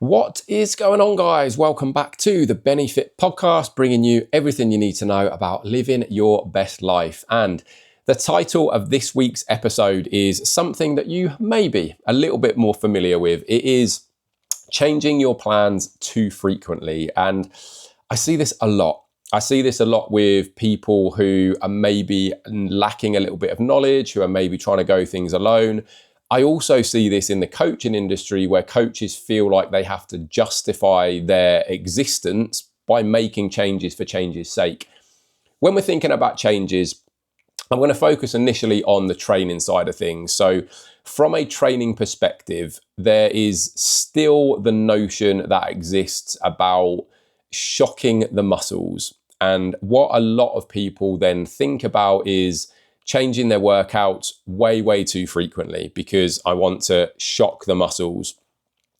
What is going on, guys? Welcome back to the Benefit Podcast, bringing you everything you need to know about living your best life. And the title of this week's episode is something that you may be a little bit more familiar with. It is changing your plans too frequently. And I see this a lot. I see this a lot with people who are maybe lacking a little bit of knowledge, who are maybe trying to go things alone. I also see this in the coaching industry where coaches feel like they have to justify their existence by making changes for change's sake. When we're thinking about changes, I'm going to focus initially on the training side of things. So from a training perspective, there is still the notion that exists about shocking the muscles. And what a lot of people then think about is changing their workouts way too frequently because I want to shock the muscles.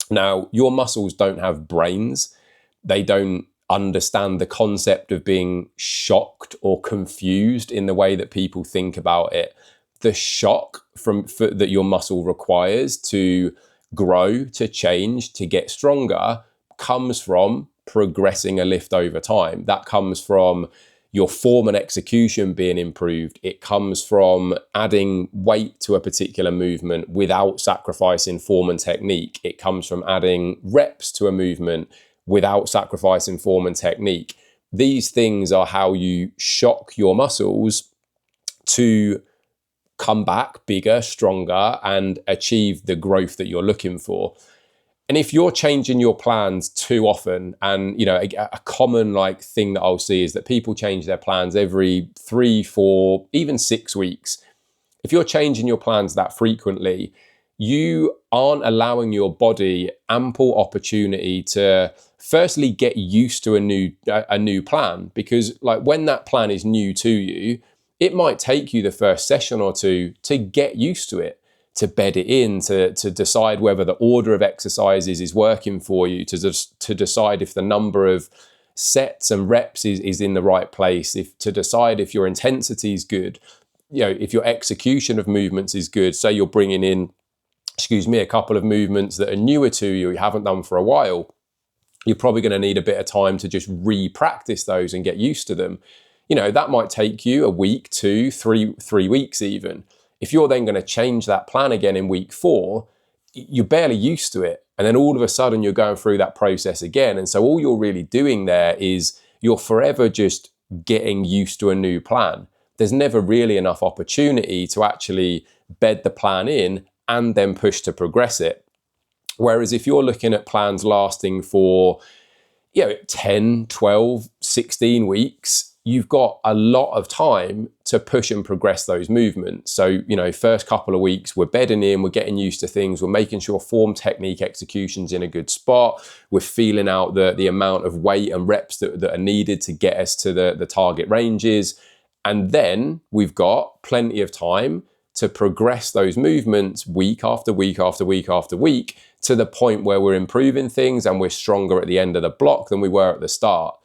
Now, your muscles don't have brains. They don't understand the concept of being shocked or confused in the way that people think about it. The shock that your muscle requires to grow, to change, to get stronger comes from progressing a lift over time. That comes from your form and execution being improved. It comes from adding weight to a particular movement without sacrificing form and technique. It comes from adding reps to a movement without sacrificing form and technique. These things are how you shock your muscles to come back bigger, stronger, and achieve the growth that you're looking for. And if you're changing your plans too often, and a common thing that I'll see is that people change their plans every 3, 4, even 6 weeks. If you're changing your plans that frequently, you aren't allowing your body ample opportunity to firstly get used to a new plan, because when that plan is new to you, it might take you the first session or two to get used to it, to bed it in, to decide whether the order of exercises is working for you, to decide if the number of sets and reps is in the right place, to decide if your intensity is good, if your execution of movements is good. So you're bringing in, a couple of movements that are newer to you haven't done for a while. You're probably going to need a bit of time to just re-practice those and get used to them. That might take you a week, 2, 3 weeks even. If you're then going to change that plan again in week 4, you're barely used to it. And then all of a sudden you're going through that process again. And so all you're really doing there is you're forever just getting used to a new plan. There's never really enough opportunity to actually bed the plan in and then push to progress it. Whereas if you're looking at plans lasting for 10, 12, 16 weeks, you've got a lot of time to push and progress those movements. So, first couple of weeks, we're bedding in, we're getting used to things, we're making sure form, technique, execution's in a good spot, we're feeling out the amount of weight and reps that are needed to get us to the target ranges. And then we've got plenty of time to progress those movements week after week after week after week to the point where we're improving things and we're stronger at the end of the block than we were at the start.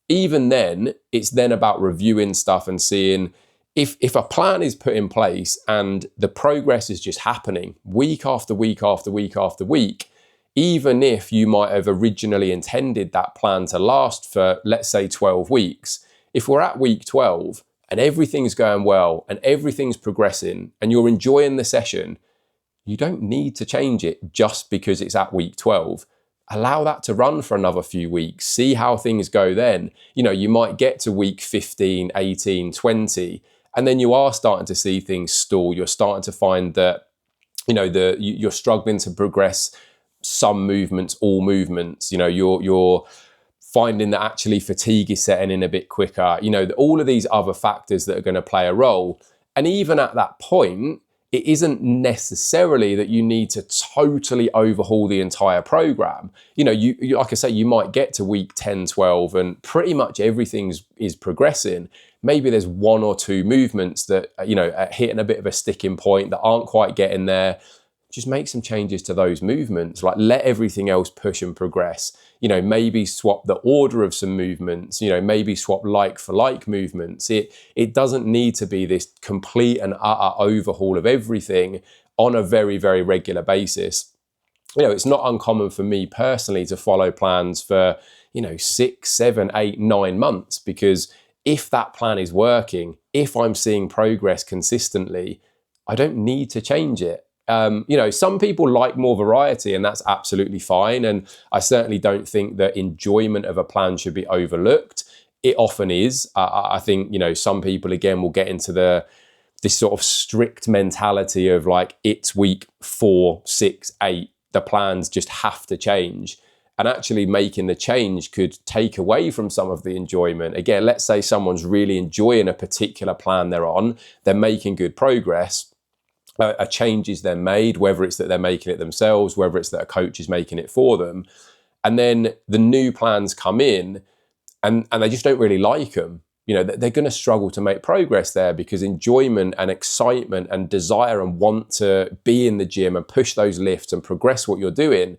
Even then, it's then about reviewing stuff and seeing if a plan is put in place and the progress is just happening week after week after week after week, even if you might have originally intended that plan to last for, let's say, 12 weeks, if we're at week 12 and everything's going well and everything's progressing and you're enjoying the session, you don't need to change it just because it's at week 12. Allow that to run for another few weeks. See how things go then. You might get to week 15, 18, 20, and then you are starting to see things stall. You're starting to find that, you're struggling to progress some movements, all movements. You're finding that actually fatigue is setting in a bit quicker. All of these other factors that are going to play a role. And even at that point, it isn't necessarily that you need to totally overhaul the entire program. You like I say, you might get to week 10, 12 and pretty much everything is progressing. Maybe there's 1 or 2 movements that, are hitting a bit of a sticking point that aren't quite getting there. Just make some changes to those movements. Let everything else push and progress. Maybe swap the order of some movements, maybe swap like for like movements. It doesn't need to be this complete and utter overhaul of everything on a very, very regular basis. it's not uncommon for me personally to follow plans for, 6, 7, 8, 9 months, because if that plan is working, if I'm seeing progress consistently, I don't need to change it. Some people like more variety, and that's absolutely fine. And I certainly don't think that enjoyment of a plan should be overlooked. It often is. I think, some people, again, will get into this sort of strict mentality of like, it's week 4, 6, 8, the plans just have to change. And actually making the change could take away from some of the enjoyment. Again, let's say someone's really enjoying a particular plan they're on, they're making good progress, a change is then made, whether it's that they're making it themselves, whether it's that a coach is making it for them. And then the new plans come in and they just don't really like them. They're going to struggle to make progress there, because enjoyment and excitement and desire and want to be in the gym and push those lifts and progress what you're doing,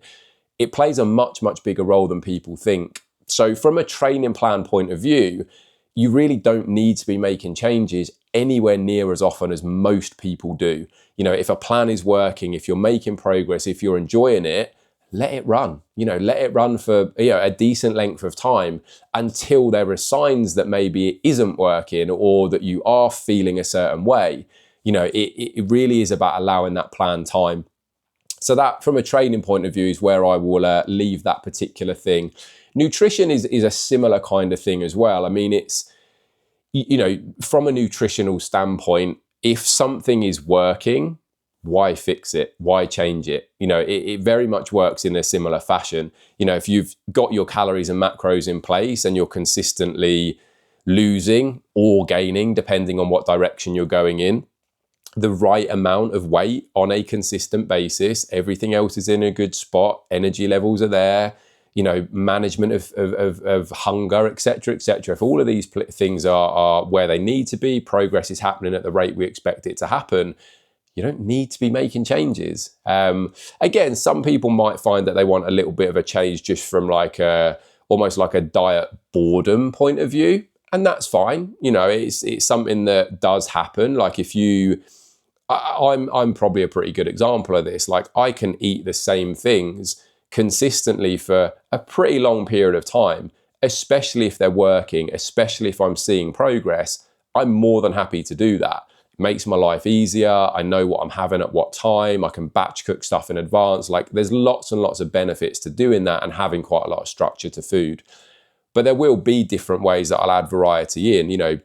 it plays a much, much bigger role than people think. So from a training plan point of view, you really don't need to be making changes anywhere near as often as most people do. If a plan is working, if you're making progress, if you're enjoying it, let it run. Let it run for a decent length of time until there are signs that maybe it isn't working or that you are feeling a certain way. It really is about allowing that plan time. So that, from a training point of view, is where I will leave that particular thing. Nutrition is a similar kind of thing as well. I mean, it's, from a nutritional standpoint, if something is working, why fix it? Why change it? It very much works in a similar fashion. If you've got your calories and macros in place and you're consistently losing or gaining, depending on what direction you're going in, the right amount of weight on a consistent basis, everything else is in a good spot, energy levels are there, management of hunger, etc., etc. If all of these things are where they need to be, progress is happening at the rate we expect it to happen, you don't need to be making changes. Again, some people might find that they want a little bit of a change just from almost like a diet boredom point of view, and that's fine. It's something that does happen. Like if I'm probably a pretty good example of this. Like, I can eat the same things consistently for a pretty long period of time, especially if they're working, especially if I'm seeing progress. I'm more than happy to do that. It makes my life easier. I know what I'm having at what time. I can batch cook stuff in advance. Like, there's lots and lots of benefits to doing that and having quite a lot of structure to food. But there will be different ways that I'll add variety in.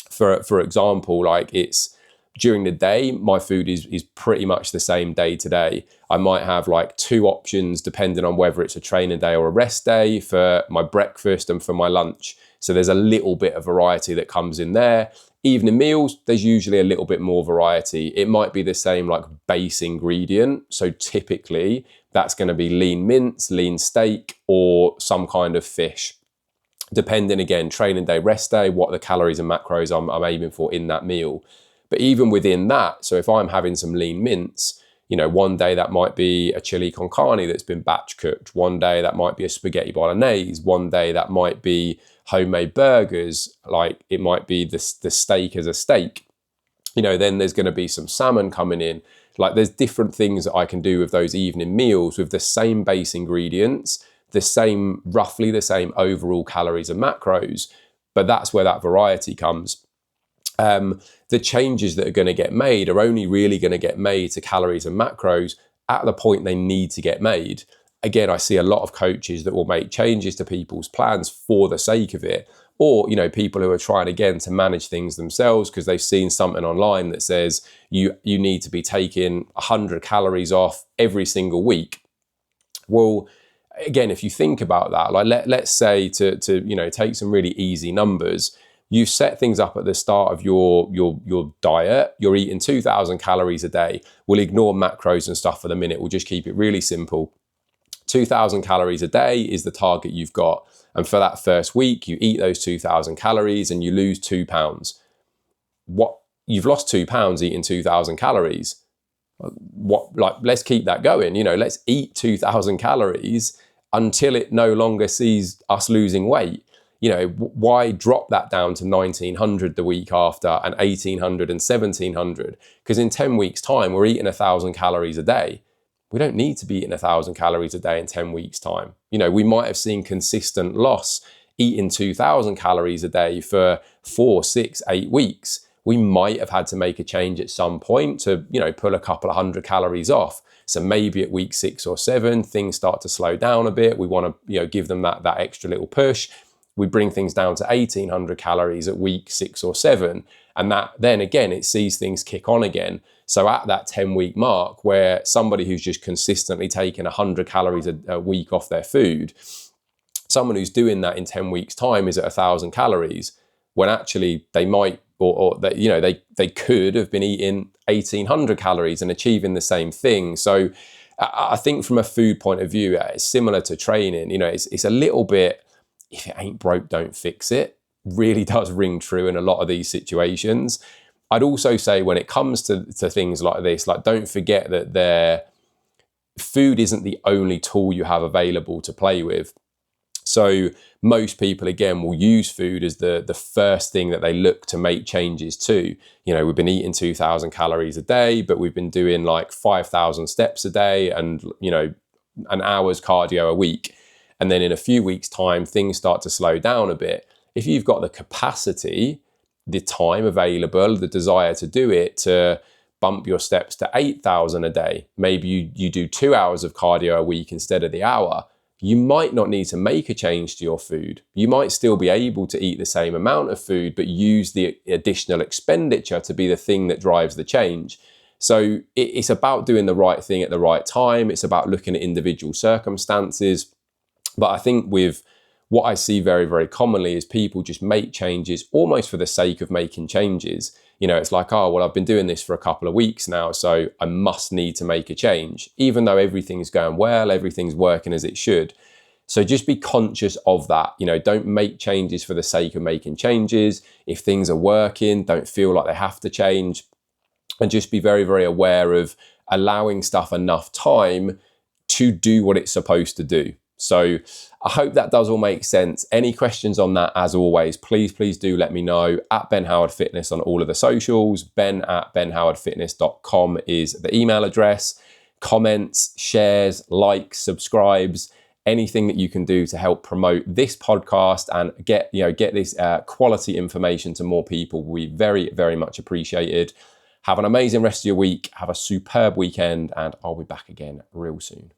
For example, like, it's during the day, my food is pretty much the same day to day. I might have like 2 options depending on whether it's a training day or a rest day for my breakfast and for my lunch. So there's a little bit of variety that comes in there. Evening meals, there's usually a little bit more variety. It might be the same like base ingredient. So typically that's going to be lean mince, lean steak, or some kind of fish. Depending, again, training day, rest day, what the calories and macros I'm aiming for in that meal. But even within that, so if I'm having some lean mince, one day that might be a chili con carne that's been batch cooked. One day that might be a spaghetti bolognese. One day that might be homemade burgers. Like, it might be the steak as a steak. Then there's going to be some salmon coming in. Like, there's different things that I can do with those evening meals with the same base ingredients, roughly the same overall calories and macros. But that's where that variety comes. The changes that are going to get made are only really going to get made to calories and macros at the point they need to get made. Again, I see a lot of coaches that will make changes to people's plans for the sake of it, or people who are trying again to manage things themselves because they've seen something online that says you need to be taking 100 calories off every single week. Well, again, if you think about that, like let's say to take some really easy numbers. You set things up at the start of your diet. You're eating 2,000 calories a day. We'll ignore macros and stuff for the minute. We'll just keep it really simple. 2,000 calories a day is the target you've got. And for that first week, you eat those 2,000 calories and you lose 2 pounds. You've lost 2 pounds eating 2,000 calories. Let's keep that going. Let's eat 2,000 calories until it no longer sees us losing weight. Why drop that down to 1,900 the week after and 1,800 and 1,700? Because in 10 weeks' time, we're eating 1,000 calories a day. we don't need to be eating 1,000 calories a day in 10 weeks' time. You know, we might have seen consistent loss eating 2,000 calories a day for 4, 6, 8 weeks. We might have had to make a change at some point to, you know, pull a couple of 100 calories off. So maybe at week 6 or 7, things start to slow down a bit. We want to, you know, give them that extra little push. We bring things down to 1,800 calories at week 6 or 7. And that then again, it sees things kick on again. So at that 10-week mark, where somebody who's just consistently taking 100 calories a week off their food, someone who's doing that in 10 weeks' time is at 1,000 calories, when actually they might, or they, you know, they could have been eating 1,800 calories and achieving the same thing. So I think from a food point of view, it's similar to training. You know, it's a little bit, if it ain't broke, don't fix it. Really does ring true in a lot of these situations. I'd also say when it comes to things like this, like, don't forget that food isn't the only tool you have available to play with. So most people, again, will use food as the first thing that they look to make changes to. You know, we've been eating 2,000 calories a day, but we've been doing like 5,000 steps a day and, you know, an hour's cardio a week. And then in a few weeks' time, things start to slow down a bit. If you've got the capacity, the time available, the desire to do it, to bump your steps to 8,000 a day, maybe you do 2 hours of cardio a week instead of the hour, you might not need to make a change to your food. You might still be able to eat the same amount of food, but use the additional expenditure to be the thing that drives the change. So it's about doing the right thing at the right time. It's about looking at individual circumstances. But I think with what I see very, very commonly is people just make changes almost for the sake of making changes. You know, it's like, oh, well, I've been doing this for a couple of weeks now, so I must need to make a change, even though everything's going well, everything's working as it should. So just be conscious of that. You know, don't make changes for the sake of making changes. If things are working, don't feel like they have to change. And just be very, very aware of allowing stuff enough time to do what it's supposed to do. So I hope that does all make sense. Any questions on that, as always, please do let me know. At Ben Howard Fitness on all of the socials. ben@benhowardfitness.com is the email address. Comments, shares, likes, subscribes, anything that you can do to help promote this podcast and get this quality information to more people will be very, very much appreciated. Have an amazing rest of your week. Have a superb weekend, and I'll be back again real soon.